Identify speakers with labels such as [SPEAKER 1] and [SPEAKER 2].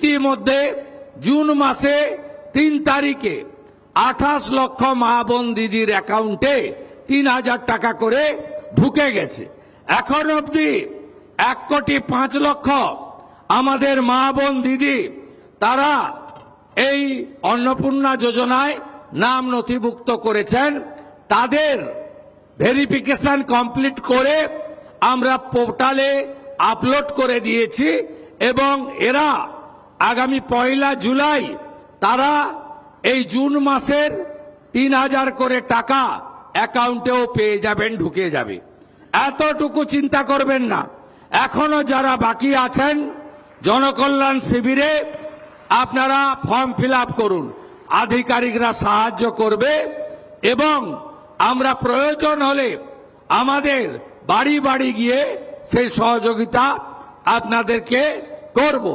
[SPEAKER 1] ইতিমধ্যে জুন মাসে 3 তারিখে 28 লক্ষ মা বোন দিদির অ্যাকাউন্টে 3000 টাকা করে ঢুকে গেছে। এখন অবধি 1,05,00,000 আমাদের মা বোন দিদি তারা এই অন্নপূর্ণা যোজনায় নাম নথিভুক্ত করেছেন। তাদের ভেরিফিকেশন কমপ্লিট করে আমরা পোর্টালে আপলোড করে দিয়েছি এবং এরা আগামী 1 জুলাই তারা এই জুন মাসের 3000 করে টাকা অ্যাকাউন্টেও পেয়ে যাবেন, ঢুকে যাবে। এতটুকু চিন্তা করবেন না। এখনো যারা বাকি আছেন জনকল্যাণ শিবিরে আপনারা ফর্ম ফিল আপ করুন, আধিকারিকরা সাহায্য করবে এবং আমরা প্রয়োজন হলে আমাদের বাড়ি বাড়ি গিয়ে সেই সহযোগিতা আপনাদেরকে করব।